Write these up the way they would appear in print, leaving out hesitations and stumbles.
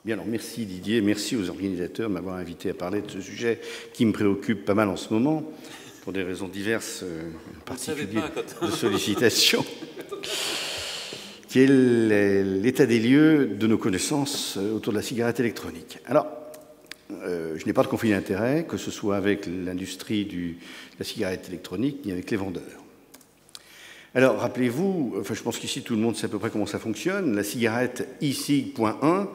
Bien, alors merci Didier, merci aux organisateurs de m'avoir invité à parler de ce sujet qui me préoccupe pas mal en ce moment, pour des raisons diverses, en particulier de sollicitation, qui est l'état des lieux de nos connaissances autour de la cigarette électronique. Alors, je n'ai pas de conflit d'intérêt, que ce soit avec l'industrie de la cigarette électronique, ni avec les vendeurs. Alors, rappelez-vous, enfin, je pense qu'ici tout le monde sait à peu près comment ça fonctionne, la cigarette e-cig.1,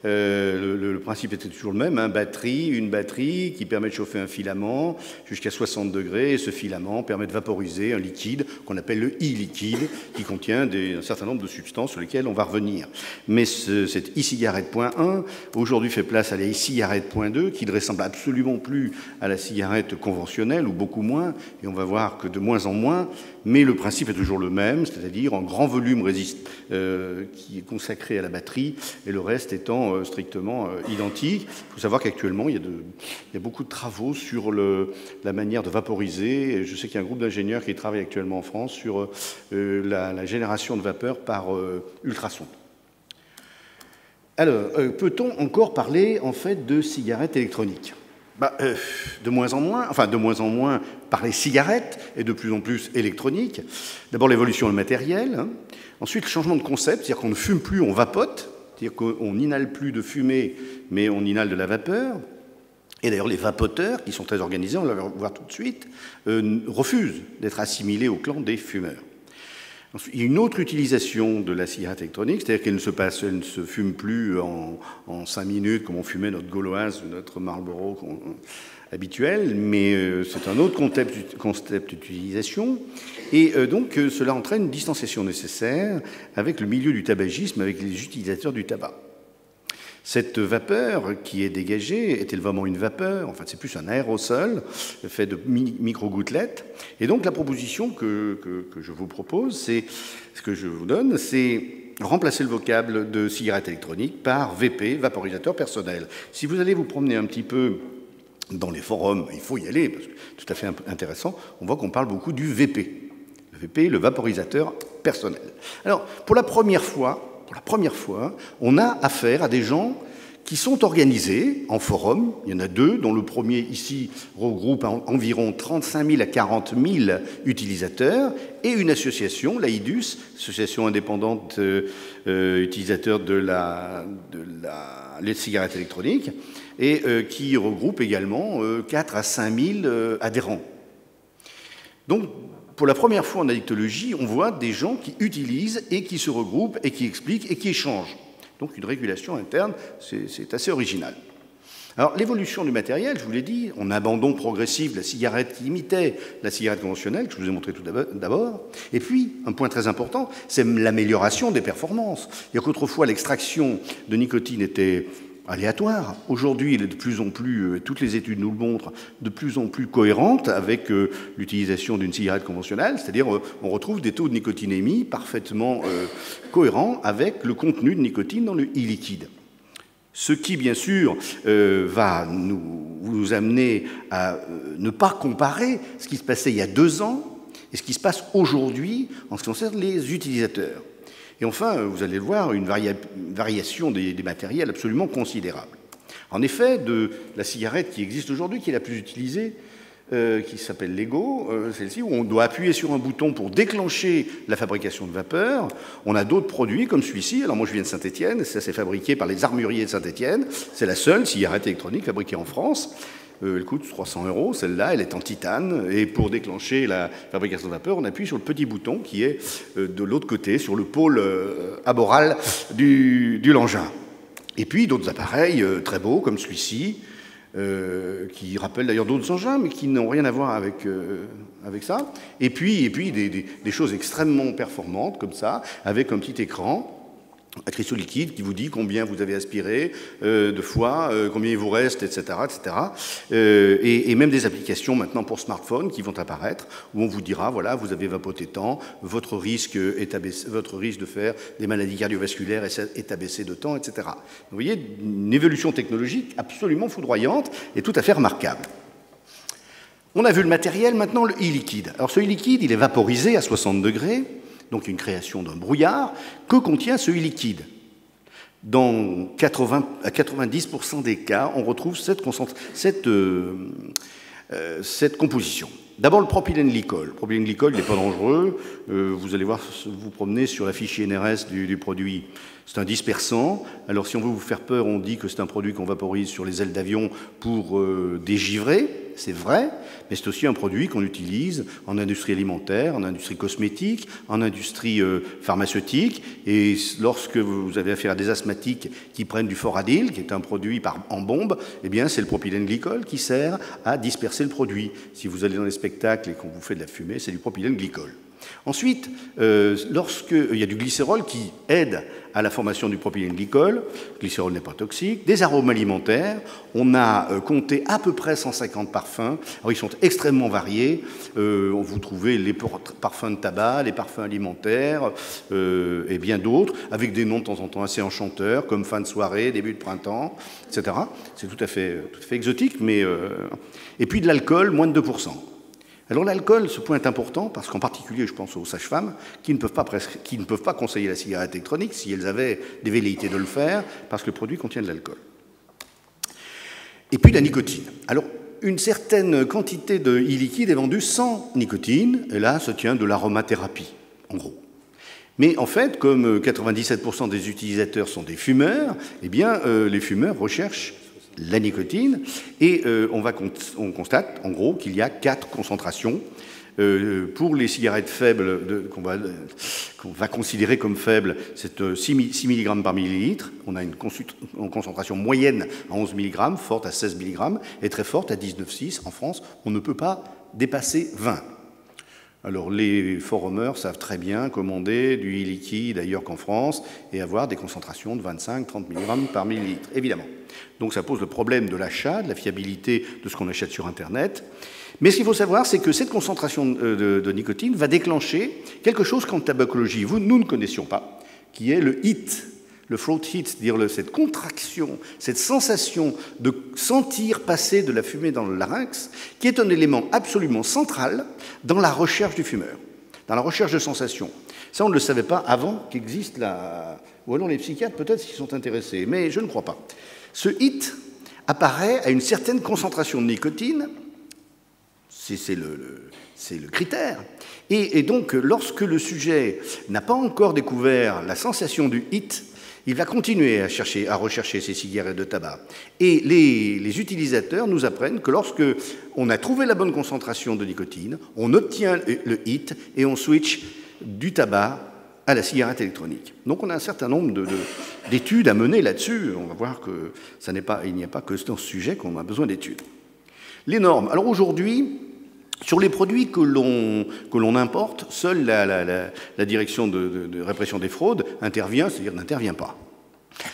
le principe était toujours le même, une batterie qui permet de chauffer un filament jusqu'à 60 degrés, et ce filament permet de vaporiser un liquide qu'on appelle le e-liquide, qui contient un certain nombre de substances sur lesquelles on va revenir. Mais cette e-cigarette.1 aujourd'hui fait place à la e-cigarette.2, qui ne ressemble absolument plus à la cigarette conventionnelle, ou beaucoup moins, et on va voir que de moins en moins, mais le principe est toujours le même, c'est-à-dire un grand volume qui est consacré à la batterie, et le reste étant strictement identique. Il faut savoir qu'actuellement, il y a beaucoup de travaux sur la manière de vaporiser. Je sais qu'il y a un groupe d'ingénieurs qui travaille actuellement en France sur la génération de vapeur par ultrasons. Alors, peut-on encore parler en fait de cigarettes électroniques ? De moins en moins par les cigarettes et de plus en plus électroniques. D'abord l'évolution du matériel, ensuite le changement de concept, c'est-à-dire qu'on ne fume plus, on vapote, c'est-à-dire qu'on n'inhale plus de fumée, mais on inhale de la vapeur. Et d'ailleurs les vapoteurs, qui sont très organisés, on va le voir tout de suite, refusent d'être assimilés au clan des fumeurs. Ensuite, il y a une autre utilisation de la cigarette électronique, c'est-à-dire qu'elle ne se fume plus en 5 minutes comme on fumait notre Gauloise ou notre Marlboro habituel, mais c'est un autre concept d'utilisation. Et donc cela entraîne une distanciation nécessaire avec le milieu du tabagisme, avec les utilisateurs du tabac. Cette vapeur qui est dégagée est vraiment une vapeur, en fait c'est plus un aérosol fait de micro-gouttelettes. Et donc la proposition que je vous propose, c'est ce que je vous donne, c'est remplacer le vocable de cigarette électronique par VP, vaporisateur personnel. Si vous allez vous promener un petit peu dans les forums, il faut y aller, parce que c'est tout à fait intéressant, on voit qu'on parle beaucoup du VP. Le VP, le vaporisateur personnel. Alors, pour la première fois, on a affaire à des gens qui sont organisés en forum. Il y en a deux, dont le premier ici regroupe environ 35 000 à 40 000 utilisateurs, et une association, l'AIDUS, Association indépendante utilisateurs les cigarettes électroniques, et qui regroupe également 4 à 5 000 adhérents. Donc, pour la première fois en addictologie, on voit des gens qui utilisent et qui se regroupent et qui expliquent et qui échangent. Donc une régulation interne, c'est assez original. Alors l'évolution du matériel, je vous l'ai dit, on abandon progressif de la cigarette qui imitait la cigarette conventionnelle, que je vous ai montré tout d'abord. Et puis, un point très important, c'est l'amélioration des performances. C'est-à-dire qu'autrefois, l'extraction de nicotine était aléatoire. Aujourd'hui, elle est de plus en plus, toutes les études nous le montrent, de plus en plus cohérente avec l'utilisation d'une cigarette conventionnelle, c'est-à-dire on retrouve des taux de nicotinémie parfaitement cohérents avec le contenu de nicotine dans le e-liquide. Ce qui, bien sûr, va nous amener à ne pas comparer ce qui se passait il y a 2 ans et ce qui se passe aujourd'hui en ce qui concerne les utilisateurs. Et enfin, vous allez le voir, une variation des matériels absolument considérable. En effet, de la cigarette qui existe aujourd'hui, qui est la plus utilisée, qui s'appelle Lego, celle-ci, où on doit appuyer sur un bouton pour déclencher la fabrication de vapeur. On a d'autres produits comme celui-ci. Alors moi, je viens de Saint-Étienne, ça c'est fabriqué par les armuriers de Saint-Étienne. C'est la seule cigarette électronique fabriquée en France. Elle coûte 300 €, celle-là, elle est en titane, et pour déclencher la fabrication de vapeur, on appuie sur le petit bouton qui est de l'autre côté, sur le pôle aboral du l'engin. Et puis d'autres appareils très beaux, comme celui-ci, qui rappellent d'ailleurs d'autres engins, mais qui n'ont rien à voir avec ça. Et puis des choses extrêmement performantes, comme ça, avec un petit écran à cristaux liquides qui vous dit combien vous avez aspiré de fois, combien il vous reste, etc. etc. Et même des applications maintenant pour smartphones qui vont apparaître, où on vous dira, voilà, vous avez vapoté tant, votre risque de faire des maladies cardiovasculaires est abaissé de temps, etc. Vous voyez, une évolution technologique absolument foudroyante et tout à fait remarquable. On a vu le matériel, maintenant le e-liquide. Alors ce e-liquide, il est vaporisé à 60 degrés, donc une création d'un brouillard. Que contient ce e-liquide? à 90% des cas, on retrouve cette composition. D'abord, le propylène-glycol. Le propylène-glycol, il n'est pas dangereux. Vous allez voir, vous promenez sur la fiche INRS du produit. C'est un dispersant. Alors, si on veut vous faire peur, on dit que c'est un produit qu'on vaporise sur les ailes d'avion pour dégivrer. C'est vrai, mais c'est aussi un produit qu'on utilise en industrie alimentaire, en industrie cosmétique, en industrie pharmaceutique. Et lorsque vous avez affaire à des asthmatiques qui prennent du Foradil, qui est un produit en bombe, eh bien, c'est le propylène-glycol qui sert à disperser le produit. Si vous allez dans les spectacles et qu'on vous fait de la fumée, c'est du propylène-glycol. Ensuite, lorsqu'il y a du glycérol qui aide à la formation du propylène-glycol, le glycérol n'est pas toxique, des arômes alimentaires, on a compté à peu près 150 parfums. Alors, ils sont extrêmement variés. Vous trouvez les parfums de tabac, les parfums alimentaires et bien d'autres, avec des noms de temps en temps assez enchanteurs, comme fin de soirée, début de printemps, etc. C'est tout à fait exotique, mais... Et puis de l'alcool, moins de 2%. Alors l'alcool, ce point est important parce qu'en particulier, je pense aux sages-femmes qui ne peuvent pas conseiller la cigarette électronique si elles avaient des velléités de le faire parce que le produit contient de l'alcool. Et puis la nicotine. Alors une certaine quantité de e-liquide est vendue sans nicotine et là, ça tient de l'aromathérapie, en gros. Mais en fait, comme 97% des utilisateurs sont des fumeurs, eh bien les fumeurs recherchent la nicotine, et on constate en gros qu'il y a 4 concentrations. Pour les cigarettes faibles qu'on va considérer comme faibles, c'est 6 mg par millilitre. On a une concentration moyenne à 11 mg, forte à 16 mg, et très forte à 19,6. En France, on ne peut pas dépasser 20. Alors les forumers savent très bien commander du e-liquide ailleurs qu'en France et avoir des concentrations de 25-30 mg par millilitre, évidemment. Donc ça pose le problème de l'achat, de la fiabilité de ce qu'on achète sur Internet. Mais ce qu'il faut savoir, c'est que cette concentration de nicotine va déclencher quelque chose qu'en tabacologie, nous ne connaissions pas, qui est le HIT, le throat hit, c'est-à-dire cette contraction, cette sensation de sentir passer de la fumée dans le larynx, qui est un élément absolument central dans la recherche du fumeur, dans la recherche de sensations. Ça, on ne le savait pas avant qu'existe la... Ou alors les psychiatres, peut-être, s'y sont intéressés, mais je ne crois pas. Ce hit apparaît à une certaine concentration de nicotine, c'est le critère. Et donc, lorsque le sujet n'a pas encore découvert la sensation du hit, il va continuer à rechercher ces cigarettes de tabac. Et les utilisateurs nous apprennent que lorsque on a trouvé la bonne concentration de nicotine, on obtient le hit et on switch du tabac à la cigarette électronique. Donc on a un certain nombre d'études à mener là-dessus. On va voir qu'il n'y a pas que dans ce sujet qu'on a besoin d'études. Les normes. Alors aujourd'hui, sur les produits que l'on importe, seule la direction de répression des fraudes intervient, c'est-à-dire n'intervient pas.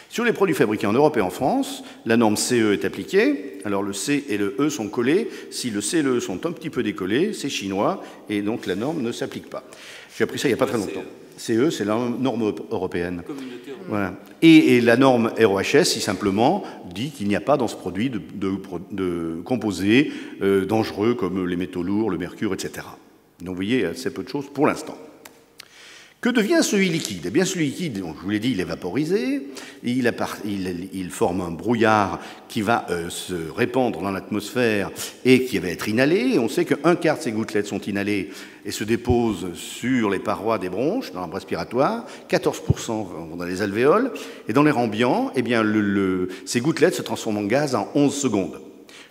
Sur les produits fabriqués en Europe et en France, la norme CE est appliquée. Alors le C et le E sont collés. Si le C et le E sont un petit peu décollés, c'est chinois, et donc la norme ne s'applique pas. J'ai appris ça il n'y a pas très longtemps. CE, c'est la norme européenne. Voilà. Et la norme ROHS, si simplement, dit qu'il n'y a pas dans ce produit de composés dangereux comme les métaux lourds, le mercure, etc. Donc vous voyez, assez peu de choses pour l'instant. Que devient ce e-liquide? Eh bien, ce liquide, je vous l'ai dit, il est vaporisé, il forme un brouillard qui va se répandre dans l'atmosphère et qui va être inhalé. On sait qu'un quart de ces gouttelettes sont inhalées et se déposent sur les parois des bronches, dans l'arbre respiratoire, 14% vont dans les alvéoles, et dans l'air ambiant, eh bien, ces gouttelettes se transforment en gaz en 11 secondes.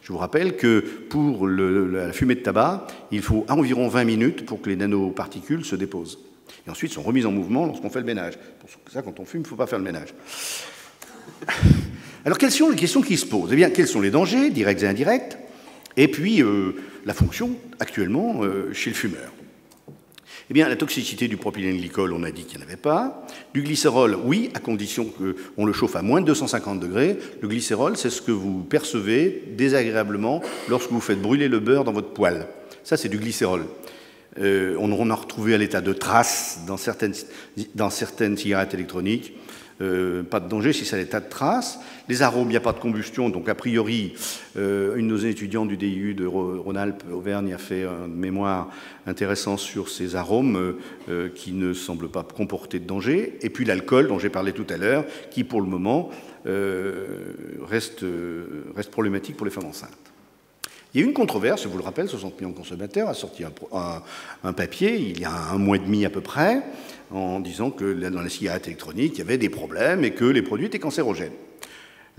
Je vous rappelle que pour la fumée de tabac, il faut environ 20 minutes pour que les nanoparticules se déposent. Et ensuite sont remises en mouvement lorsqu'on fait le ménage. Pour ça, quand on fume, il ne faut pas faire le ménage. Alors, quelles sont les questions qui se posent? Eh bien, quels sont les dangers, directs et indirects? Et puis, la fonction, actuellement, chez le fumeur. Eh bien, la toxicité du propylène-glycol, on a dit qu'il n'y en avait pas. Du glycérol, oui, à condition qu'on le chauffe à moins de 250 degrés. Le glycérol, c'est ce que vous percevez désagréablement lorsque vous faites brûler le beurre dans votre poêle. Ça, c'est du glycérol. On en a retrouvé à l'état de traces dans certaines cigarettes électroniques. pas de danger si ça a des tas de traces. Les arômes, il n'y a pas de combustion, donc a priori, une de nos étudiants du DIU de Rhône-Alpes, Auvergne, a fait un mémoire intéressant sur ces arômes qui ne semblent pas comporter de danger. Et puis l'alcool, dont j'ai parlé tout à l'heure, qui pour le moment reste problématique pour les femmes enceintes. Il y a eu une controverse, je vous le rappelle, 60 millions de consommateurs a sorti un papier il y a un mois et demi à peu près, en disant que dans la cigarette électronique, il y avait des problèmes et que les produits étaient cancérogènes.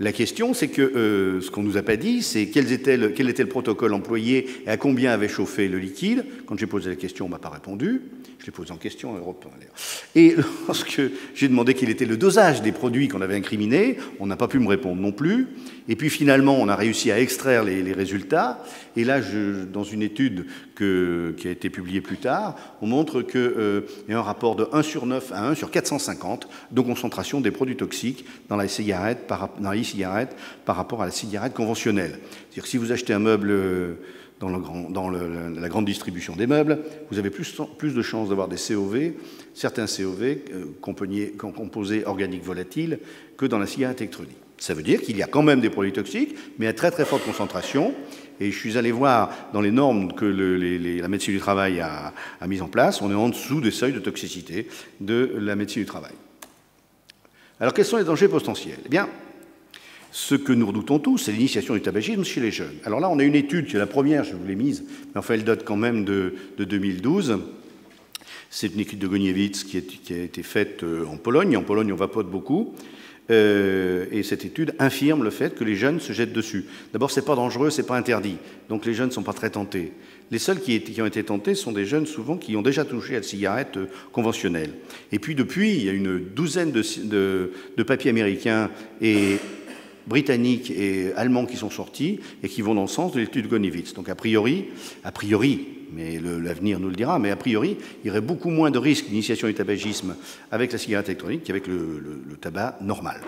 La question, c'est que ce qu'on ne nous a pas dit, c'est quel était le protocole employé et à combien avait chauffé le liquide. Quand j'ai posé la question, on ne m'a pas répondu. Je l'ai posé en question à Europe 1. Et lorsque j'ai demandé quel était le dosage des produits qu'on avait incriminés, on n'a pas pu me répondre non plus. Et puis finalement, on a réussi à extraire les résultats. Et là, dans une étude qui a été publiée plus tard, on montre qu'il y a un rapport de 1 sur 9 à 1 sur 450 de concentration des produits toxiques dans les cigarettes par rapport à la cigarette conventionnelle. C'est-à-dire que si vous achetez un meuble dans la grande distribution des meubles, vous avez plus de chances d'avoir des COV, certains COV, composés organiques volatiles, que dans la cigarette électronique. Ça veut dire qu'il y a quand même des produits toxiques, mais à très très forte concentration. Et je suis allé voir dans les normes que la médecine du travail a mises en place, on est en dessous des seuils de toxicité de la médecine du travail. Alors quels sont les dangers potentiels? Eh bien, ce que nous redoutons tous, c'est l'initiation du tabagisme chez les jeunes. Alors là, on a une étude, c'est la première, je vous l'ai mise, mais enfin elle date quand même de 2012. C'est une étude de Goniewicz qui a été faite en Pologne. En Pologne, on vapote beaucoup. Et cette étude infirme le fait que les jeunes se jettent dessus. D'abord, c'est pas dangereux, c'est pas interdit. Donc les jeunes ne sont pas très tentés. Les seuls qui ont été tentés sont des jeunes souvent qui ont déjà touché à la cigarette conventionnelle. Et puis depuis, il y a une douzaine de papiers américains et britanniques et allemands qui sont sortis et qui vont dans le sens de l'étude de Goniewicz. Donc a priori, mais l'avenir nous le dira, mais a priori, il y aurait beaucoup moins de risques d'initiation du tabagisme avec la cigarette électronique qu'avec le tabac normal.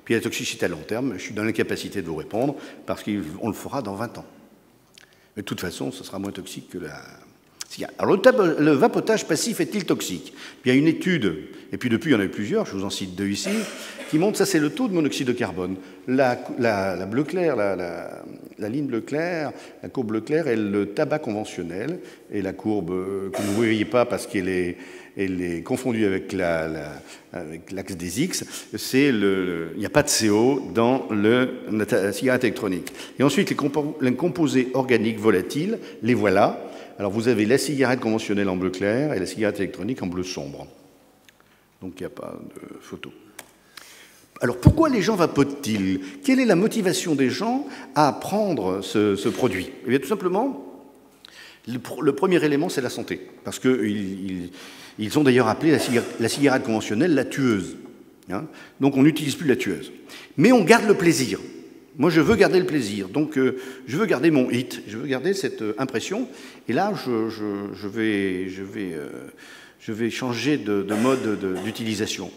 Puis la toxicité à long terme, je suis dans l'incapacité de vous répondre parce qu'on le fera dans 20 ans. Mais de toute façon, ce sera moins toxique que la cigarette. Alors le vapotage passif est-il toxique? Il y a une étude, et puis depuis il y en a eu plusieurs, je vous en cite 2 ici, qui montre, ça c'est le taux de monoxyde de carbone. La bleu clair, la ligne bleu clair, la courbe bleu clair est le tabac conventionnel, et la courbe que vous ne voyez pas parce qu'elle est confondue avec l'axe des X, il n'y a pas de CO dans la cigarette électronique. Et ensuite, les composés organiques volatiles, les voilà. Alors vous avez la cigarette conventionnelle en bleu clair et la cigarette électronique en bleu sombre. Donc il n'y a pas de photo. Alors pourquoi les gens vapotent-ils? Quelle est la motivation des gens à prendre ce produit? Eh bien tout simplement, le premier élément c'est la santé. Parce qu'ils ont d'ailleurs appelé la cigarette conventionnelle la tueuse. Hein, donc on n'utilise plus la tueuse. Mais on garde le plaisir. Moi, je veux garder le plaisir, donc je veux garder mon hit, je veux garder cette impression. Et là, je vais changer de mode d'utilisation.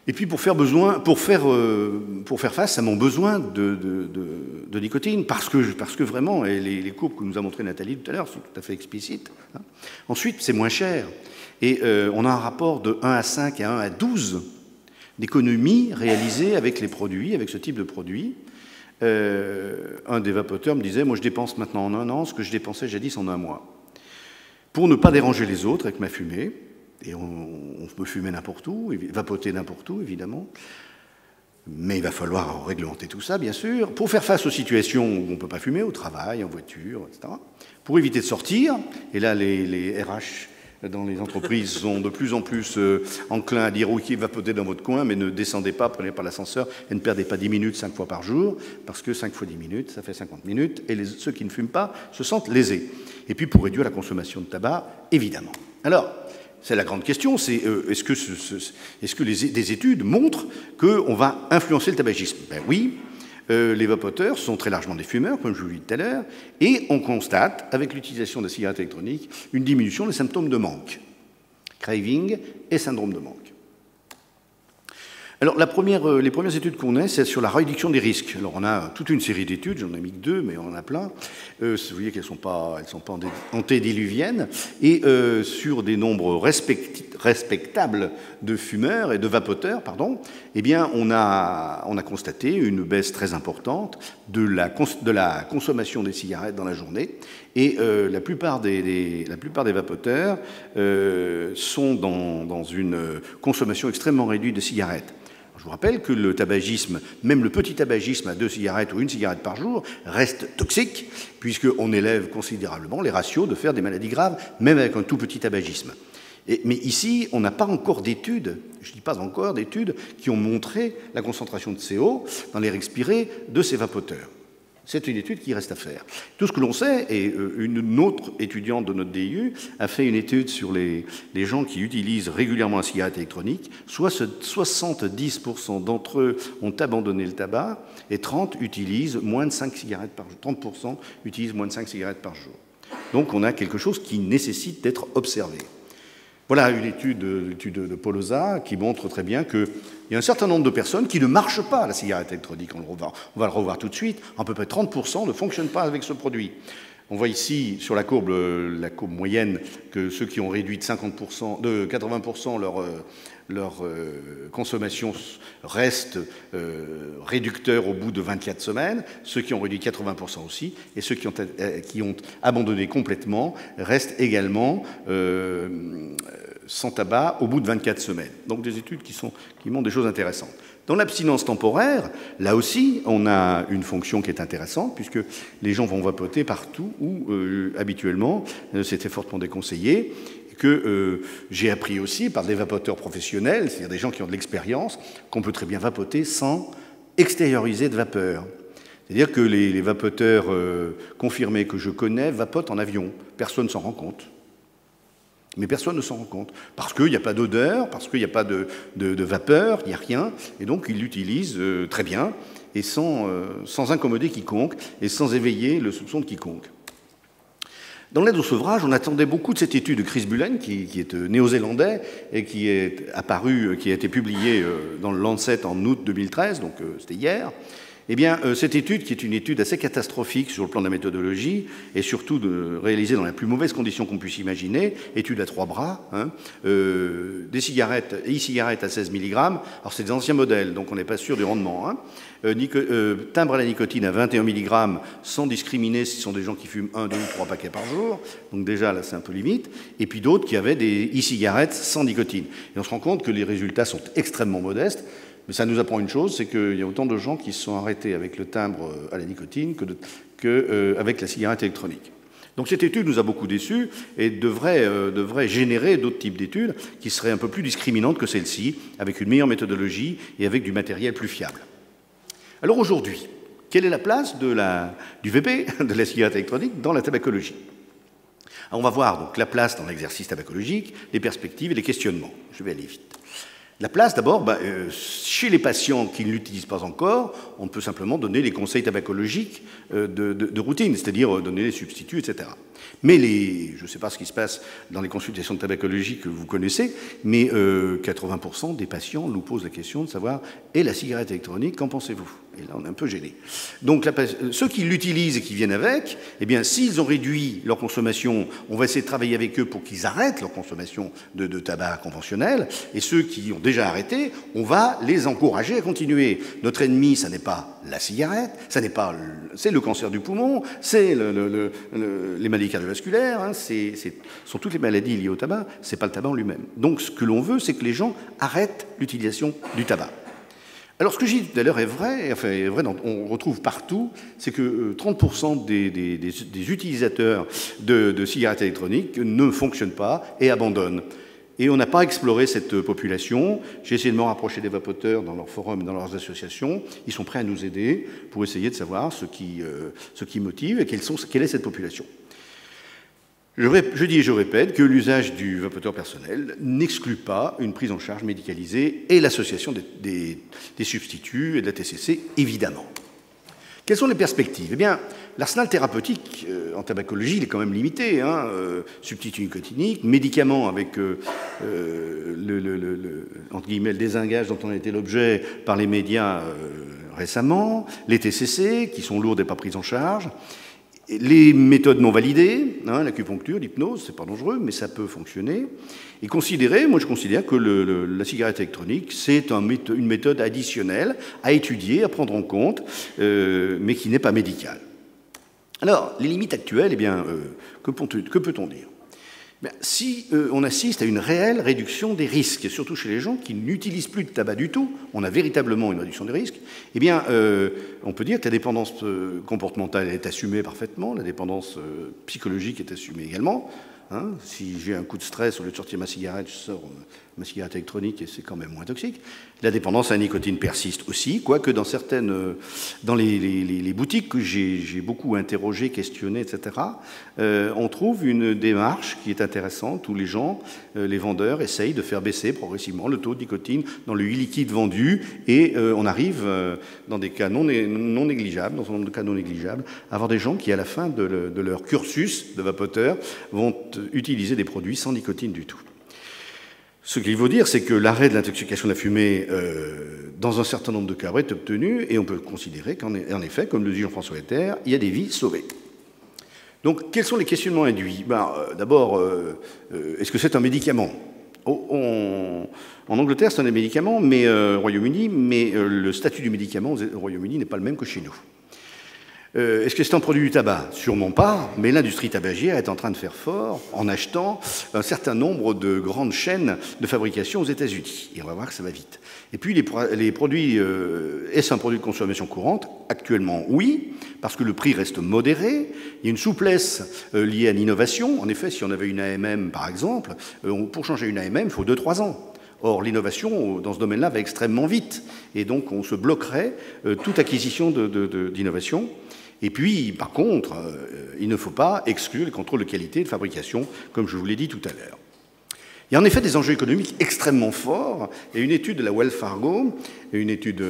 Et puis pour faire face à mon besoin de nicotine, parce que vraiment, et les courbes que nous a montrées Nathalie tout à l'heure sont tout à fait explicites. Hein. Ensuite, c'est moins cher. Et on a un rapport de 1 à 5 et 1 à 12 d'économies réalisées avec les produits, avec ce type de produits. Un des vapoteurs me disait, moi je dépense maintenant en 1 an ce que je dépensais jadis en 1 mois. Pour ne pas déranger les autres avec ma fumée, et on peut fumer n'importe où, vapoter n'importe où évidemment, mais il va falloir réglementer tout ça bien sûr, pour faire face aux situations où on ne peut pas fumer, au travail, en voiture, etc. Pour éviter de sortir, et là les RH dans les entreprises sont de plus en plus enclins à dire ok, vapotez dans votre coin, mais ne descendez pas, prenez pas l'ascenseur et ne perdez pas 10 minutes 5 fois par jour, parce que 5 fois 10 minutes, ça fait 50 minutes, et ceux qui ne fument pas se sentent lésés. Et puis pour réduire la consommation de tabac, évidemment. Alors, c'est la grande question, c'est est-ce que des études montrent qu'on va influencer le tabagisme? Ben oui. Les vapoteurs sont très largement des fumeurs, comme je vous l'ai dit tout à l'heure, et on constate, avec l'utilisation de la cigarette électronique, une diminution des symptômes de manque, craving et syndrome de manque. Alors, les premières études qu'on a, c'est sur la réduction des risques. Alors, on a toute une série d'études, j'en ai mis que 2, mais on en a plein. Vous voyez qu'elles ne sont pas antédiluviennes. Et sur des nombres respectables de fumeurs et de vapoteurs, pardon, eh bien, on a constaté une baisse très importante de la consommation des cigarettes dans la journée. Et la plupart des vapoteurs sont dans une consommation extrêmement réduite de cigarettes. Je vous rappelle que le tabagisme, même le petit tabagisme à 2 cigarettes ou 1 cigarette par jour, reste toxique, puisqu'on élève considérablement les ratios de faire des maladies graves, même avec un tout petit tabagisme. Mais ici, on n'a pas encore d'études, je ne dis pas encore d'études, qui ont montré la concentration de CO dans l'air expiré de ces vapoteurs. C'est une étude qui reste à faire. Tout ce que l'on sait, et une autre étudiante de notre DU a fait une étude sur les gens qui utilisent régulièrement la cigarette électronique, soit 70% d'entre eux ont abandonné le tabac et 30% utilisent moins de 5 cigarettes par jour. 30% utilisent moins de 5 cigarettes par jour. Donc on a quelque chose qui nécessite d'être observé. Voilà une étude de Polosa qui montre très bien qu'il y a un certain nombre de personnes qui ne marchent pas à la cigarette électronique. On va le revoir tout de suite. À peu près 30% ne fonctionnent pas avec ce produit. On voit ici sur la courbe moyenne que ceux qui ont réduit de 80% leur consommation reste réducteur au bout de 24 semaines, ceux qui ont réduit 80% aussi, et ceux qui ont abandonné complètement restent également sans tabac au bout de 24 semaines. Donc des études qui montrent des choses intéressantes. Dans l'abstinence temporaire, là aussi, on a une fonction qui est intéressante, puisque les gens vont vapoter partout où, habituellement, c'était fortement déconseillé, que j'ai appris aussi par des vapoteurs professionnels, c'est-à-dire des gens qui ont de l'expérience, qu'on peut très bien vapoter sans extérioriser de vapeur. C'est-à-dire que les vapoteurs confirmés que je connais vapotent en avion. Personne ne s'en rend compte. Mais personne ne s'en rend compte. Parce qu'il n'y a pas d'odeur, parce qu'il n'y a pas de vapeur, il n'y a rien. Et donc, ils l'utilisent très bien, et sans incommoder quiconque, et sans éveiller le soupçon de quiconque. Dans l'aide au sevrage, on attendait beaucoup de cette étude de Chris Bullen, qui est néo-zélandais, et qui a été publiée dans le Lancet en août 2013, donc c'était hier. Eh bien, cette étude, qui est une étude assez catastrophique sur le plan de la méthodologie, et surtout réalisée dans les plus mauvaises conditions qu'on puisse imaginer, étude à 3 bras, des cigarettes, e-cigarettes à 16 mg, alors c'est des anciens modèles, donc on n'est pas sûr du rendement, timbre à la nicotine à 21 mg, sans discriminer si ce sont des gens qui fument 1, 2 ou 3 paquets par jour, donc déjà là c'est un peu limite, et puis d'autres qui avaient des e-cigarettes sans nicotine. Et on se rend compte que les résultats sont extrêmement modestes. Mais ça nous apprend une chose, c'est qu'il y a autant de gens qui se sont arrêtés avec le timbre à la nicotine qu'avec la cigarette électronique. Donc cette étude nous a beaucoup déçus et devrait générer d'autres types d'études qui seraient un peu plus discriminantes que celle-ci, avec une meilleure méthodologie et avec du matériel plus fiable. Alors aujourd'hui, quelle est la place du VP, de la cigarette électronique, dans la tabacologie? Alors on va voir donc la place dans l'exercice tabacologique, les perspectives et les questionnements. Je vais aller vite. La place, d'abord, chez les patients qui ne l'utilisent pas encore, on peut simplement donner les conseils tabacologiques de routine, c'est-à-dire donner les substituts, etc. Mais je ne sais pas ce qui se passe dans les consultations de tabacologie que vous connaissez, mais 80% des patients nous posent la question de savoir « Et la cigarette électronique, qu'en pensez-vous » Et là, on est un peu gêné. Donc, ceux qui l'utilisent et qui viennent avec, eh bien, s'ils ont réduit leur consommation, on va essayer de travailler avec eux pour qu'ils arrêtent leur consommation de tabac conventionnel. Et ceux qui ont déjà arrêté, on va les encourager à continuer. Notre ennemi, ça n'est pas la cigarette, c'est le cancer du poumon, c'est les maladies cardiovasculaires, sont toutes les maladies liées au tabac, c'est pas le tabac en lui-même. Donc, ce que l'on veut, c'est que les gens arrêtent l'utilisation du tabac. Alors, ce que j'ai dit tout à l'heure est vrai, on retrouve partout, c'est que 30% des utilisateurs de cigarettes électroniques ne fonctionnent pas et abandonnent. Et on n'a pas exploré cette population. J'ai essayé de me rapprocher des vapoteurs dans leurs forums et dans leurs associations. Ils sont prêts à nous aider pour essayer de savoir ce qui motive et quelle est cette population. Je dis et je répète que l'usage du vapoteur personnel n'exclut pas une prise en charge médicalisée et l'association des substituts et de la TCC, évidemment. Quelles sont les perspectives? Eh bien, l'arsenal thérapeutique en tabacologie, il est quand même limité. Substituts nicotiniques, médicaments avec entre guillemets, le désengage dont on a été l'objet par les médias récemment, les TCC, qui sont lourdes et pas prises en charge, les méthodes non validées, l'acupuncture, l'hypnose, c'est pas dangereux, mais ça peut fonctionner. Et moi je considère que la cigarette électronique, c'est une méthode additionnelle à étudier, à prendre en compte, mais qui n'est pas médicale. Alors, les limites actuelles, eh bien, que peut-on dire? Si on assiste à une réelle réduction des risques, et surtout chez les gens qui n'utilisent plus de tabac du tout, on a véritablement une réduction des risques, eh bien, on peut dire que la dépendance comportementale est assumée parfaitement, la dépendance psychologique est assumée également. Si j'ai un coup de stress, au lieu de sortir ma cigarette, je sors ma cigarette électronique et c'est quand même moins toxique. La dépendance à la nicotine persiste aussi, quoique dans les boutiques que j'ai beaucoup interrogées, questionnées, etc., on trouve une démarche qui est intéressante où les gens, les vendeurs, essayent de faire baisser progressivement le taux de nicotine dans le liquide vendu et on arrive dans des cas non négligeables, dans un nombre de cas non négligeables, à avoir des gens qui, à la fin de leur cursus de vapoteur, vont utiliser des produits sans nicotine du tout. Ce qu'il faut dire, c'est que l'arrêt de l'intoxication de la fumée, dans un certain nombre de cas, est obtenu, et on peut considérer qu'en effet, comme le dit Jean-François Etter, il y a des vies sauvées. Donc, quels sont les questionnements induits? D'abord, est-ce que c'est un médicament? En Angleterre, c'est un médicament, mais au Royaume-Uni, mais le statut du médicament au Royaume-Uni n'est pas le même que chez nous. Est-ce que c'est un produit du tabac? Sûrement pas, mais l'industrie tabagère est en train de faire fort en achetant un certain nombre de grandes chaînes de fabrication aux États-Unis. Et on va voir que ça va vite. Et puis les produits, est-ce un produit de consommation courante? Actuellement, oui, parce que le prix reste modéré. Il y a une souplesse liée à l'innovation. En effet, si on avait une AMM, par exemple, pour changer une AMM, il faut 2-3 ans. Or, l'innovation dans ce domaine-là va extrêmement vite. Et donc, on se bloquerait toute acquisition d'innovation. Et puis, par contre, il ne faut pas exclure les contrôles de qualité de fabrication, comme je vous l'ai dit tout à l'heure. Il y a en effet des enjeux économiques extrêmement forts, et une étude de la Wells Fargo, une étude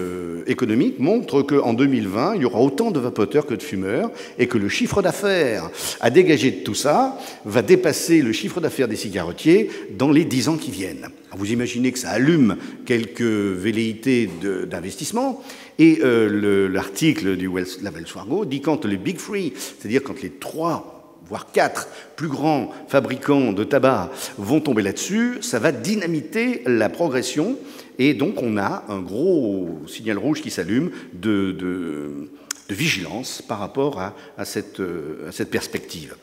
économique, montre qu'en 2020, il y aura autant de vapoteurs que de fumeurs, et que le chiffre d'affaires à dégager de tout ça va dépasser le chiffre d'affaires des cigarettiers dans les 10 ans qui viennent. Alors vous imaginez que ça allume quelques velléités d'investissement, et l'article de la Wells Fargo dit quand les Big Three, c'est-à-dire quand les 3 voire 4 plus grands fabricants de tabac vont tomber là-dessus, ça va dynamiter la progression et donc on a un gros signal rouge qui s'allume de vigilance par rapport à cette perspective.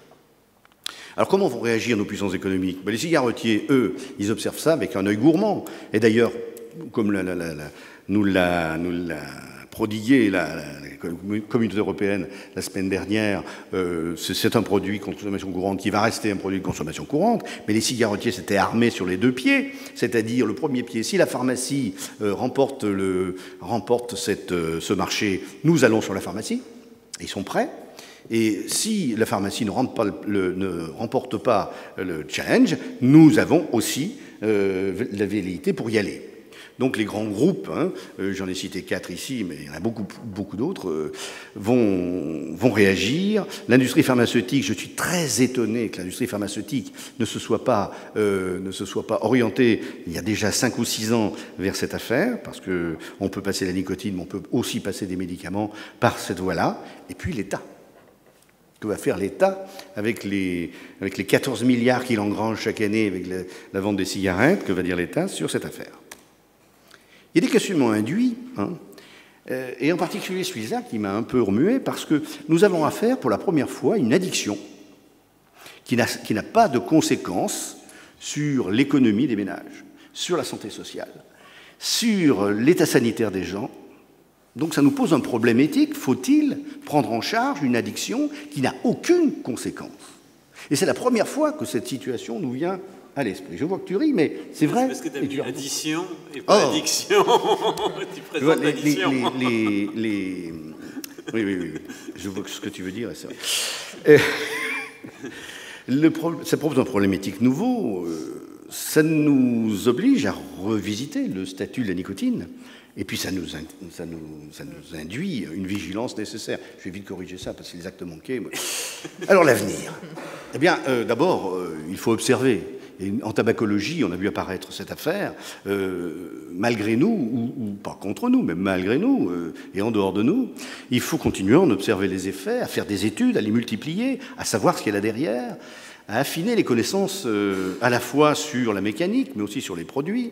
Alors comment vont réagir nos puissances économiques? Les cigarettiers, eux, ils observent ça avec un œil gourmand. Et d'ailleurs, comme nous l'a prodigué la communauté européenne la semaine dernière, c'est un produit de consommation courante qui va rester un produit de consommation courante, mais les cigarettiers s'étaient armés sur les 2 pieds, c'est-à-dire le premier pied, si la pharmacie remporte ce marché, nous allons sur la pharmacie, ils sont prêts. Et si la pharmacie ne remporte pas le challenge, nous avons aussi la velléité pour y aller. Donc les grands groupes, j'en ai cité 4 ici, mais il y en a beaucoup d'autres, vont réagir. L'industrie pharmaceutique, je suis très étonné que l'industrie pharmaceutique ne se soit pas orientée il y a déjà 5 ou 6 ans vers cette affaire, parce qu'on peut passer la nicotine, mais on peut aussi passer des médicaments par cette voie-là. Et puis l'État. Que va faire l'État avec les 14 milliards qu'il engrange chaque année avec la vente des cigarettes? Que va dire l'État sur cette affaire? Il y a des questionnements induits, et en particulier celui-là qui m'a un peu remué, parce que nous avons affaire pour la première fois à une addiction qui n'a pas de conséquences sur l'économie des ménages, sur la santé sociale, sur l'état sanitaire des gens. Donc ça nous pose un problème éthique. Faut-il prendre en charge une addiction qui n'a aucune conséquence? Et c'est la première fois que cette situation nous vient à l'esprit. Je vois que tu ris, mais c'est vrai. C'est parce que tu as mis addition et pas addiction. Tu présentes l'addiction. Oui. Je vois ce que tu veux dire, et c'est vrai. Ça pose un problème éthique nouveau. ça nous oblige à revisiter le statut de la nicotine. Et puis ça nous induit une vigilance nécessaire. Je vais vite corriger ça parce que c'est les actes manqués. Alors l'avenir. Eh bien, d'abord, il faut observer. Et en tabacologie, on a vu apparaître cette affaire, malgré nous, ou pas contre nous, mais malgré nous, et en dehors de nous. Il faut continuer à en observer les effets, à faire des études, à les multiplier, à savoir ce qu'il y a là derrière, à affiner les connaissances à la fois sur la mécanique, mais aussi sur les produits.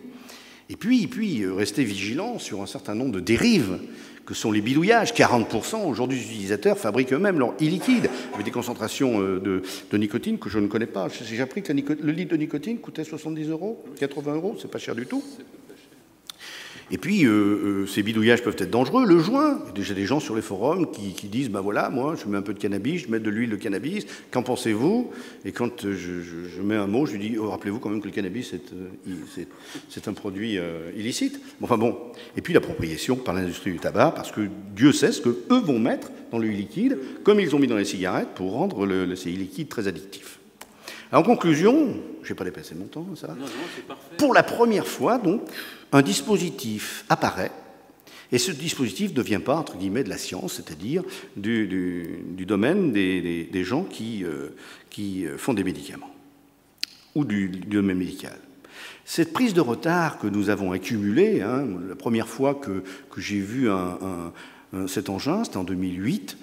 Et puis rester vigilant sur un certain nombre de dérives que sont les bidouillages. 40% aujourd'hui des utilisateurs fabriquent eux-mêmes leur e-liquide avec des concentrations de nicotine que je ne connais pas. J'ai appris que le litre de nicotine coûtait 70 €, 80 €, c'est pas cher du tout. Et puis, ces bidouillages peuvent être dangereux. Le joint, il y a déjà des gens sur les forums qui disent, ben voilà, moi, je mets un peu de cannabis, je mets de l'huile de cannabis, qu'en pensez-vous? Et quand je mets un mot, je lui dis, oh, rappelez-vous quand même que le cannabis, c'est un produit illicite. Enfin bon. Et puis l'appropriation par l'industrie du tabac, parce que Dieu sait ce qu'eux vont mettre dans le liquide, comme ils ont mis dans les cigarettes, pour rendre ces liquides très addictifs. Alors, en conclusion, je ne vais pas dépasser mon temps, ça va. Non, c'est parfait. Pour la première fois, donc, un dispositif apparaît, et ce dispositif ne vient pas, entre guillemets, de la science, c'est-à-dire du domaine des gens qui font des médicaments, ou du domaine médical. Cette prise de retard que nous avons accumulée, hein, la première fois que j'ai vu cet engin, c'était en 2008,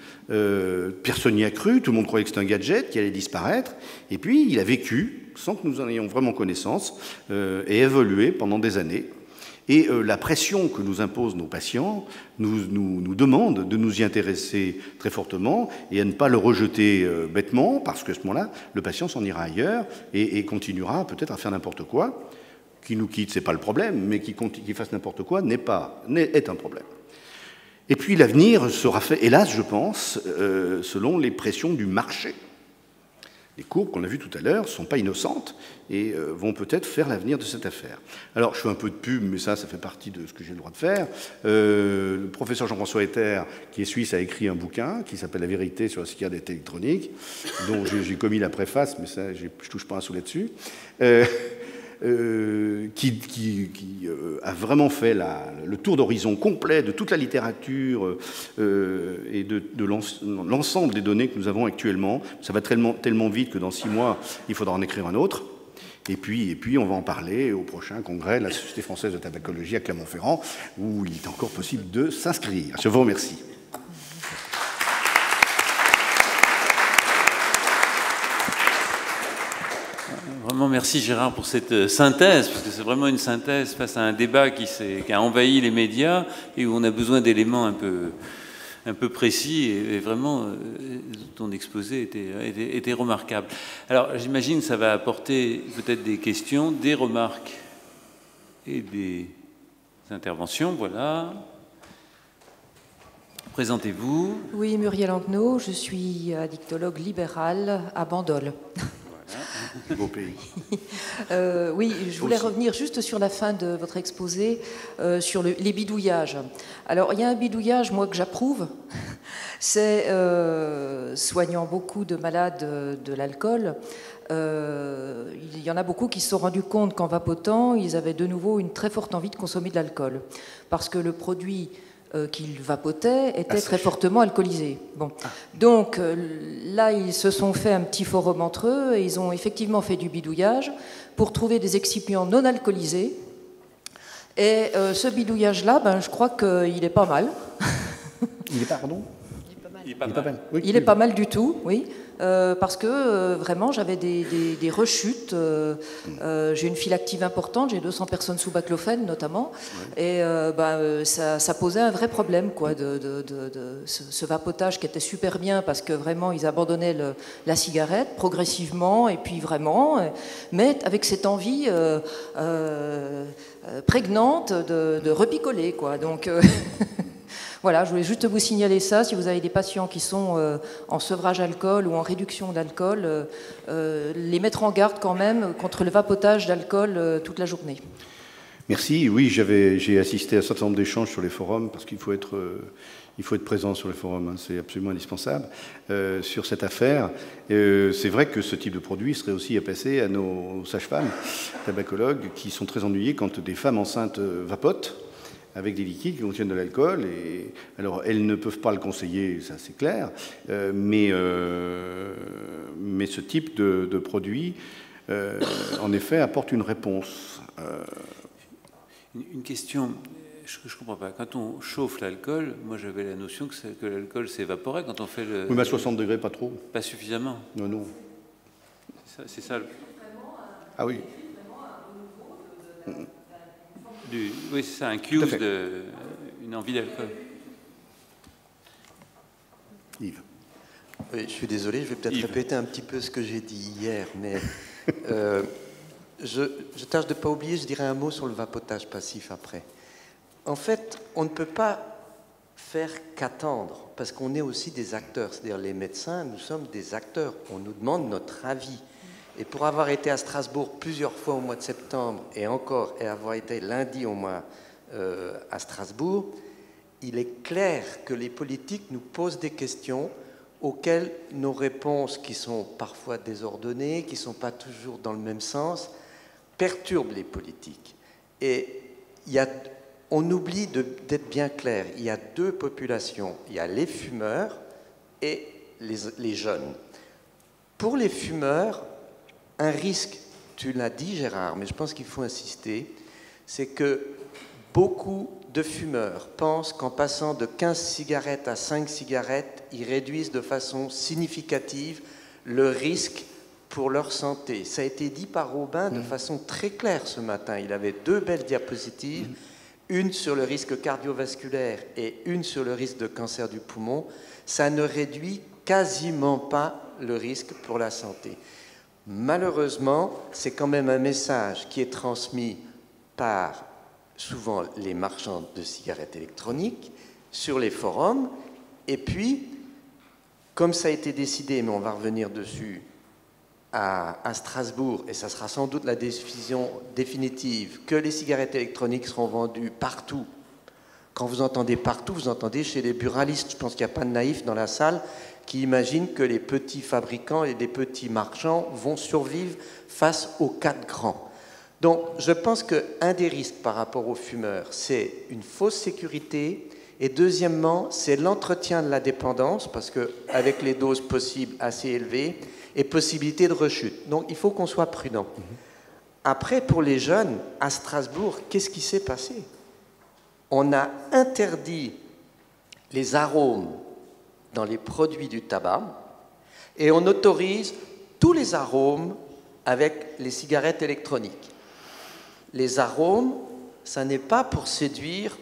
personne n'y a cru, tout le monde croyait que c'était un gadget qui allait disparaître, et puis il a vécu, sans que nous en ayons vraiment connaissance, et évolué pendant des années. Et la pression que nous imposent nos patients nous demande de nous y intéresser très fortement et à ne pas le rejeter bêtement, parce qu'à ce moment-là, le patient s'en ira ailleurs et continuera peut-être à faire n'importe quoi. Qui nous quitte, ce n'est pas le problème, mais qui fasse n'importe quoi est un problème. Et puis l'avenir sera fait, hélas, je pense, selon les pressions du marché. Les courbes qu'on a vues tout à l'heure ne sont pas innocentes et vont peut-être faire l'avenir de cette affaire. Alors, je fais un peu de pub, mais ça fait partie de ce que j'ai le droit de faire. Le professeur Jean-François Etter, qui est suisse, a écrit un bouquin qui s'appelle « La vérité sur la cigarette électronique », dont j'ai commis la préface, mais ça, je ne touche pas un sou là-dessus. Qui a vraiment fait le tour d'horizon complet de toute la littérature et de l'ensemble des données que nous avons actuellement. Ça va tellement vite que dans 6 mois, il faudra en écrire un autre. Et puis, on va en parler au prochain congrès de la Société française de tabacologie à Clermont-Ferrand, où il est encore possible de s'inscrire. Je vous remercie. Vraiment, merci Gérard pour cette synthèse, parce que c'est vraiment une synthèse face à un débat qui a envahi les médias et où on a besoin d'éléments un peu précis, et vraiment, ton exposé était remarquable. Alors, j'imagine que ça va apporter peut-être des questions, des remarques et des interventions. Voilà. Présentez-vous. Oui, Muriel Anguenot, je suis addictologue libérale à Bandol. Beau pays. Oui, je voulais revenir juste sur la fin de votre exposé, sur les bidouillages. Alors, il y a un bidouillage, moi, que j'approuve. C'est, soignant beaucoup de malades de l'alcool, il y en a beaucoup qui se sont rendus compte qu'en vapotant, ils avaient de nouveau une très forte envie de consommer de l'alcool. Parce que le produit qu'ils vapotaient était très fortement alcoolisé. Bon. Donc là, ils se sont fait un petit forum entre eux et ils ont effectivement fait du bidouillage pour trouver des excipients non alcoolisés. Et ce bidouillage-là, je crois qu'il est pas mal. Il est pas, pardon ? Il est pas mal. Oui, il est pas mal du tout, oui. Parce que vraiment j'avais des rechutes, j'ai une file active importante, j'ai 200 personnes sous baclofène notamment, et ça posait un vrai problème quoi, ce vapotage qui était super bien parce que vraiment ils abandonnaient la cigarette progressivement et puis vraiment, mais avec cette envie prégnante de repicoler quoi, donc... Voilà, je voulais juste vous signaler ça. Si vous avez des patients qui sont en sevrage alcool ou en réduction d'alcool, les mettre en garde quand même contre le vapotage d'alcool toute la journée. Merci. Oui, j'ai assisté à un certain nombre d'échanges sur les forums parce qu'il faut être Il faut être présent sur le forum, hein, c'est absolument indispensable sur cette affaire. C'est vrai que ce type de produit serait aussi à passer à nos sages-femmes, tabacologues, qui sont très ennuyées quand des femmes enceintes vapotent avec des liquides qui contiennent de l'alcool. Alors, elles ne peuvent pas le conseiller, ça c'est clair, mais ce type de produit, en effet, apporte une réponse. Une question, je ne comprends pas. Quand on chauffe l'alcool, moi j'avais la notion que l'alcool s'évaporait quand on fait le... Oui, mais à 60 degrés, pas trop. Pas suffisamment. Non, non. C'est ça. Ah oui. Oui, c'est ça, un cue une envie d'alcool. Yves. Oui, je suis désolé, je vais peut-être répéter un petit peu ce que j'ai dit hier, mais je tâche de ne pas oublier, je dirais un mot sur le vapotage passif après. En fait, on ne peut pas faire qu'attendre, parce qu'on est aussi des acteurs, c'est-à-dire les médecins, nous sommes des acteurs, on nous demande notre avis. Et pour avoir été à Strasbourg plusieurs fois au mois de septembre, et avoir été lundi au mois à Strasbourg, il est clair que les politiques nous posent des questions auxquelles nos réponses, qui sont parfois désordonnées, qui ne sont pas toujours dans le même sens, perturbent les politiques. Et on oublie d'être bien clair, il y a deux populations, il y a les fumeurs et les jeunes. Pour les fumeurs, un risque, tu l'as dit Gérard, mais je pense qu'il faut insister, c'est que beaucoup de fumeurs pensent qu'en passant de 15 cigarettes à 5 cigarettes, ils réduisent de façon significative le risque pour leur santé. Ça a été dit par Robin de façon très claire ce matin. Il avait deux belles diapositives, une sur le risque cardiovasculaire et une sur le risque de cancer du poumon. Ça ne réduit quasiment pas le risque pour la santé. Malheureusement, c'est quand même un message qui est transmis par souvent les marchands de cigarettes électroniques sur les forums. Et puis, comme ça a été décidé, mais on va revenir dessus, à Strasbourg, et ça sera sans doute la décision définitive, que les cigarettes électroniques seront vendues partout. Quand vous entendez partout, vous entendez chez les buralistes. Je pense qu'il n'y a pas de naïfs dans la salle qui imaginent que les petits fabricants et les petits marchands vont survivre face aux quatre grands. Donc, je pense qu'un des risques par rapport aux fumeurs, c'est une fausse sécurité. Et deuxièmement, c'est l'entretien de la dépendance, parce qu'avec les doses possibles assez élevées, et possibilité de rechute. Donc, il faut qu'on soit prudent. Après, pour les jeunes, à Strasbourg, qu'est-ce qui s'est passé? On a interdit les arômes dans les produits du tabac et on autorise tous les arômes avec les cigarettes électroniques. Les arômes, ça n'est pas pour séduire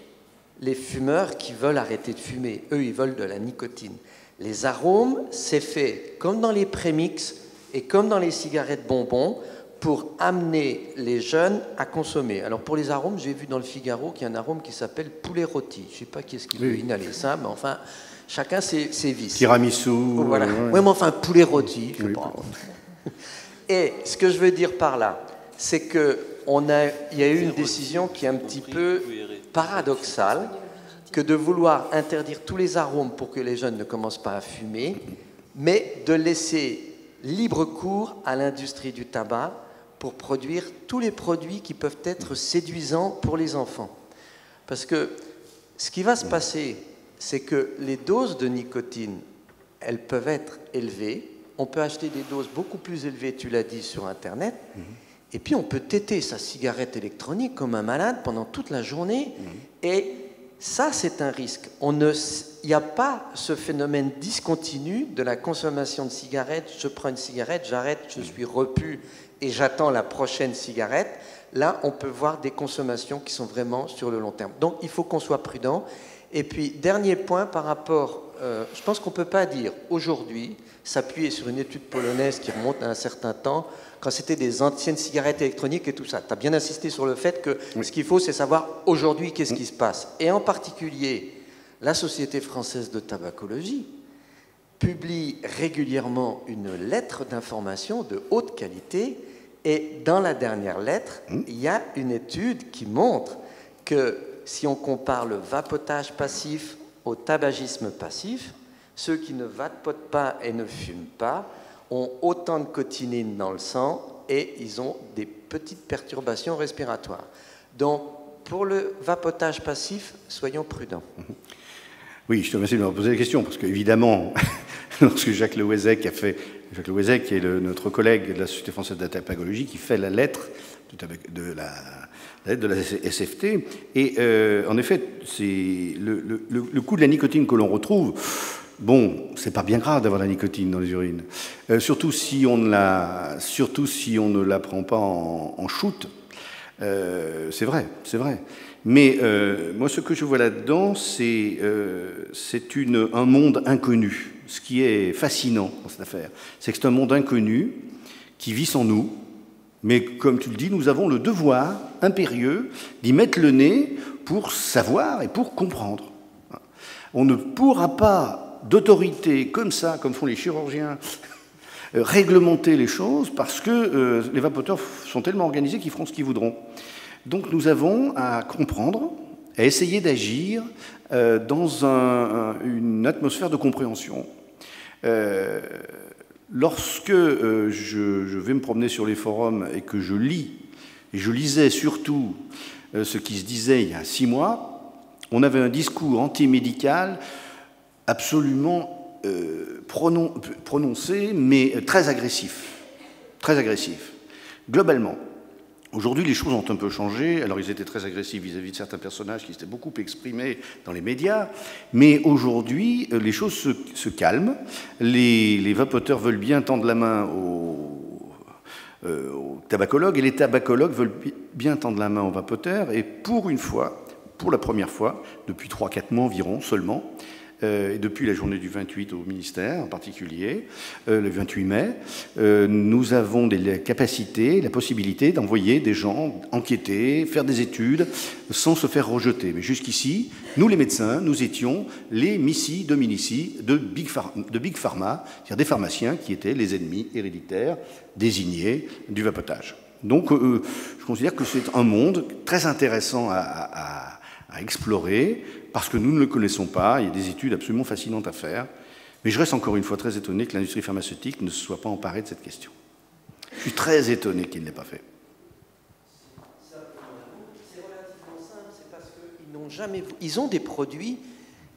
les fumeurs qui veulent arrêter de fumer. Eux, ils veulent de la nicotine. Les arômes, c'est fait comme dans les prémix et comme dans les cigarettes bonbons pour amener les jeunes à consommer. Alors pour les arômes, j'ai vu dans le Figaro qu'il y a un arôme qui s'appelle poulet rôti. Je ne sais pas qui est-ce qui veut inhaler ça, mais enfin, chacun ses vices. Tiramisu. Voilà. Oui, mais enfin, poulet rôti, je sais pas. Et ce que je veux dire par là, c'est qu'il y a eu une décision qui est un petit peu paradoxale, que de vouloir interdire tous les arômes pour que les jeunes ne commencent pas à fumer, mais de laisser libre cours à l'industrie du tabac pour produire tous les produits qui peuvent être séduisants pour les enfants. Parce que ce qui va se passer, c'est que les doses de nicotine, elles peuvent être élevées. On peut acheter des doses beaucoup plus élevées, tu l'as dit, sur Internet. Et puis on peut téter sa cigarette électronique comme un malade pendant toute la journée. Et ça, c'est un risque. Il n'y a pas ce phénomène discontinu de la consommation de cigarettes. Je prends une cigarette, j'arrête, je suis repu et j'attends la prochaine cigarette. Là, on peut voir des consommations qui sont vraiment sur le long terme. Donc, il faut qu'on soit prudent. Et puis, dernier point par rapport... je pense qu'on ne peut pas dire aujourd'hui, s'appuyer sur une étude polonaise qui remonte à un certain temps, quand c'était des anciennes cigarettes électroniques et tout ça. Tu as bien insisté sur le fait que ce qu'il faut, c'est savoir aujourd'hui qu'est-ce qui se passe. Et en particulier, la Société française de tabacologie publie régulièrement une lettre d'information de haute qualité. Et dans la dernière lettre, il y a une étude qui montre que si on compare le vapotage passif au tabagisme passif, ceux qui ne vapotent pas et ne fument pas ont autant de cotinine dans le sang et ils ont des petites perturbations respiratoires. Donc, pour le vapotage passif, soyons prudents. Oui, je te remercie de me poser la question, parce qu'évidemment, lorsque Jacques Lewezek a fait... Jacques Lewezek, qui est notre collègue de la Société française de la tabacologie, qui fait la lettre de la SFT, et en effet, c'est le coût de la nicotine que l'on retrouve. Bon, c'est pas bien grave d'avoir la nicotine dans les urines, surtout si on ne la prend pas en shoot. C'est vrai, c'est vrai. Mais moi, ce que je vois là-dedans, c'est un monde inconnu. Ce qui est fascinant dans cette affaire, c'est que c'est un monde inconnu qui vit sans nous, mais comme tu le dis, nous avons le devoir impérieux d'y mettre le nez pour savoir et pour comprendre. On ne pourra pas, d'autorité comme ça, comme font les chirurgiens, réglementer les choses parce que les vapoteurs sont tellement organisés qu'ils feront ce qu'ils voudront. Donc nous avons à comprendre, à essayer d'agir dans une atmosphère de compréhension. Lorsque je vais me promener sur les forums et que je lis, et je lisais surtout ce qui se disait il y a 6 mois, on avait un discours antimédical absolument prononcé, mais très agressif. Très agressif. Globalement. Aujourd'hui, les choses ont un peu changé. Alors, ils étaient très agressifs vis-à-vis de certains personnages qui s'étaient beaucoup exprimés dans les médias. Mais aujourd'hui, les choses se calment. Les vapoteurs veulent bien tendre la main aux tabacologues et les tabacologues veulent bien tendre la main aux vapoteurs. Et pour une fois, pour la première fois, depuis 3-4 mois environ seulement, et depuis la journée du 28 au ministère en particulier, le 28 mai, nous avons la capacité, la possibilité d'envoyer des gens enquêter, faire des études, sans se faire rejeter. Mais jusqu'ici, nous les médecins, nous étions les missi dominici de Big Pharma, c'est-à-dire des pharmaciens qui étaient les ennemis héréditaires désignés du vapotage. Donc je considère que c'est un monde très intéressant à explorer, parce que nous ne le connaissons pas, il y a des études absolument fascinantes à faire, mais je reste encore une fois très étonné que l'industrie pharmaceutique ne se soit pas emparée de cette question. Je suis très étonné qu'il ne l'ait pas fait. C'est relativement simple, c'est parce qu'ils n'ont jamais... Ils ont des produits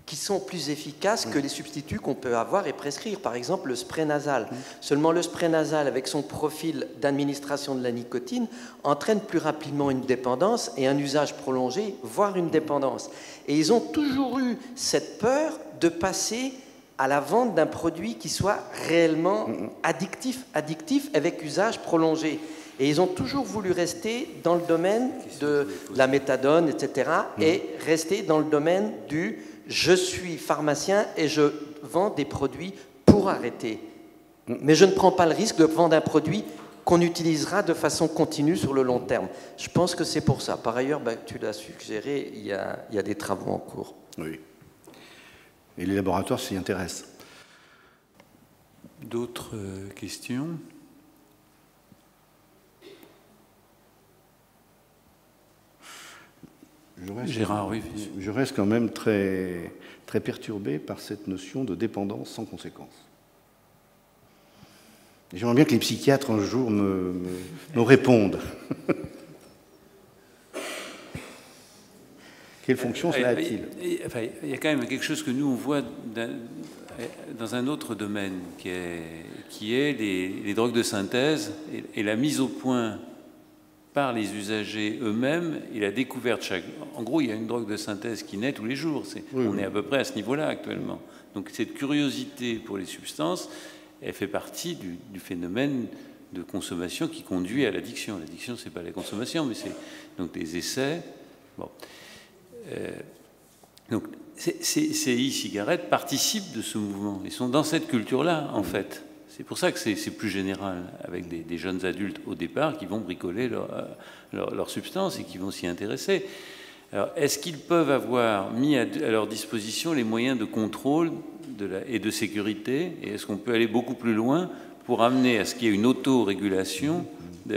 qui sont plus efficaces que les substituts qu'on peut avoir et prescrire. Par exemple, le spray nasal. Seulement, le spray nasal, avec son profil d'administration de la nicotine, entraîne plus rapidement une dépendance et un usage prolongé, voire une dépendance. Et ils ont toujours eu cette peur de passer à la vente d'un produit qui soit réellement addictif avec usage prolongé. Et ils ont toujours voulu rester dans le domaine de la méthadone, etc., et rester dans le domaine du « je suis pharmacien et je vends des produits pour arrêter ». Mais je ne prends pas le risque de vendre un produit qu'on utilisera de façon continue sur le long terme. Je pense que c'est pour ça. Par ailleurs, tu l'as suggéré, il y a des travaux en cours. Oui. Et les laboratoires s'y intéressent. D'autres questions ? Gérard, oui. Je reste quand même très, très perturbé par cette notion de dépendance sans conséquence. J'aimerais bien que les psychiatres un jour me répondent. Quelle fonction cela a-t-il ? Il y a quand même quelque chose que nous on voit dans un autre domaine qui est les drogues de synthèse et la mise au point par les usagers eux-mêmes et la découverte chaque... En gros, il y a une drogue de synthèse qui naît tous les jours. On est à peu près à ce niveau-là actuellement. Donc cette curiosité pour les substances, elle fait partie du phénomène de consommation qui conduit à l'addiction. L'addiction, c'est pas la consommation, mais c'est donc des essais. Bon. Donc ces e-cigarettes participent de ce mouvement. Ils sont dans cette culture-là, en fait. C'est pour ça que c'est plus général, avec des jeunes adultes au départ qui vont bricoler leur substance et qui vont s'y intéresser. Alors, est-ce qu'ils peuvent avoir mis à leur disposition les moyens de contrôle et de sécurité? Et est-ce qu'on peut aller beaucoup plus loin pour amener à ce qu'il y ait une autorégulation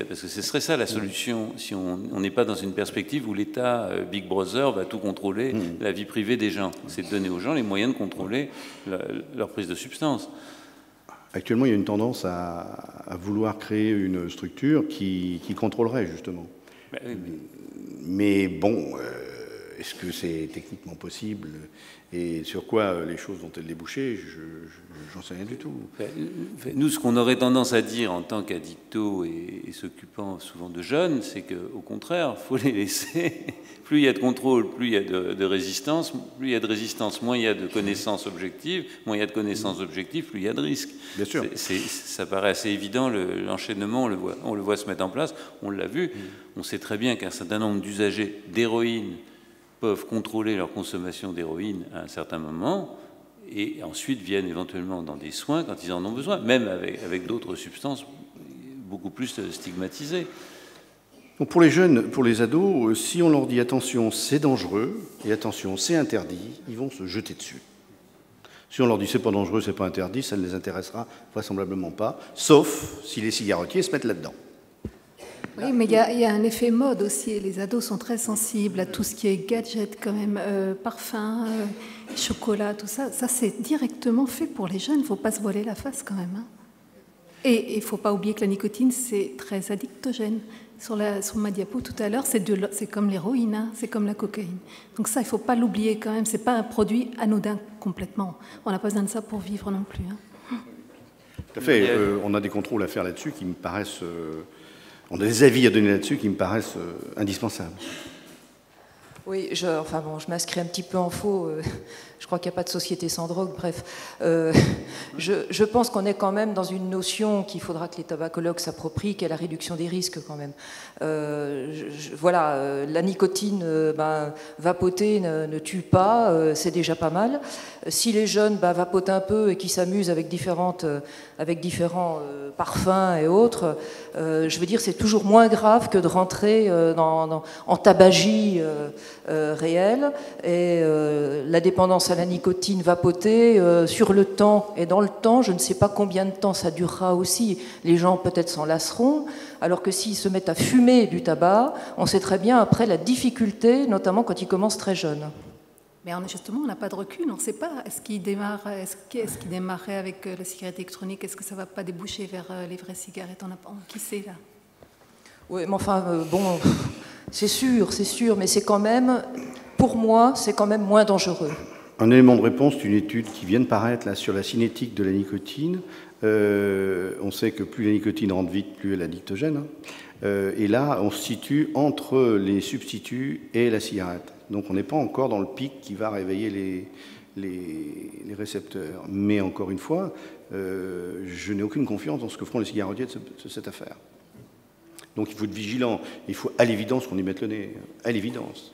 Parce que ce serait ça la solution, si on n'est pas dans une perspective où l'État, Big Brother, va tout contrôler, la vie privée des gens. C'est de donner aux gens les moyens de contrôler leur prise de substance. Actuellement, il y a une tendance à vouloir créer une structure qui contrôlerait, justement. Ben oui, mais bon, est-ce que c'est techniquement possible? Et sur quoi les choses vont-elles déboucher? J'en sais rien du tout. Nous, ce qu'on aurait tendance à dire en tant qu'addictos et s'occupant souvent de jeunes, c'est qu'au contraire, il faut les laisser. Plus il y a de contrôle, plus il y a de résistance. Plus il y a de résistance, moins il y a de connaissances objectives. Moins il y a de connaissances objectives, plus il y a de risques. Bien sûr. Ça paraît assez évident, l'enchaînement, on le voit se mettre en place. On l'a vu. On sait très bien qu'un certain nombre d'usagers d'héroïne peuvent contrôler leur consommation d'héroïne à un certain moment et ensuite viennent éventuellement dans des soins quand ils en ont besoin, même avec d'autres substances beaucoup plus stigmatisées. Donc pour les jeunes, pour les ados, si on leur dit attention, c'est dangereux, et attention, c'est interdit, ils vont se jeter dessus. Si on leur dit c'est pas dangereux, c'est pas interdit, ça ne les intéressera vraisemblablement pas, sauf si les cigarettiers se mettent là-dedans. Oui, mais il y a un effet mode aussi. Les ados sont très sensibles à tout ce qui est gadget, quand même, parfum, chocolat, tout ça. Ça, c'est directement fait pour les jeunes. Il ne faut pas se voiler la face, quand même. Hein. Et il ne faut pas oublier que la nicotine, c'est très addictogène. Sur ma diapo tout à l'heure, c'est comme l'héroïne, hein, c'est comme la cocaïne. Donc ça, il ne faut pas l'oublier quand même. Ce n'est pas un produit anodin complètement. On n'a pas besoin de ça pour vivre non plus. Hein. Tout à fait. On a des contrôles à faire là-dessus qui me paraissent... on a des avis à donner là-dessus qui me paraissent indispensables. Oui, je m'inscris un petit peu en faux. Je crois qu'il n'y a pas de société sans drogue, bref. Je pense qu'on est quand même dans une notion qu'il faudra que les tabacologues s'approprient, qui est la réduction des risques quand même. La nicotine vapotée ne tue pas, c'est déjà pas mal. Si les jeunes vapotent un peu et qui s'amusent avec différents parfums et autres, je veux dire, c'est toujours moins grave que de rentrer en tabagie réelle. Et la dépendance à la nicotine vapotée, sur le temps et dans le temps, je ne sais pas combien de temps ça durera aussi. Les gens peut-être s'en lasseront, alors que s'ils se mettent à fumer du tabac, on sait très bien après la difficulté, notamment quand ils commencent très jeunes. Mais justement, on n'a pas de recul, on ne sait pas. Est-ce qu'il démarrait avec la cigarette électronique? Est-ce que ça ne va pas déboucher vers les vraies cigarettes? Qui sait là? Oui, mais enfin, c'est sûr, mais c'est quand même, pour moi, c'est quand même moins dangereux. Un élément de réponse, c'est une étude qui vient de paraître là, sur la cinétique de la nicotine. On sait que plus la nicotine rentre vite, plus elle est addictogène. Et là, on se situe entre les substituts et la cigarette. Donc on n'est pas encore dans le pic qui va réveiller les récepteurs. Mais encore une fois, je n'ai aucune confiance dans ce que feront les cigarettiers de cette affaire. Donc il faut être vigilant. Il faut à l'évidence qu'on y mette le nez. À l'évidence.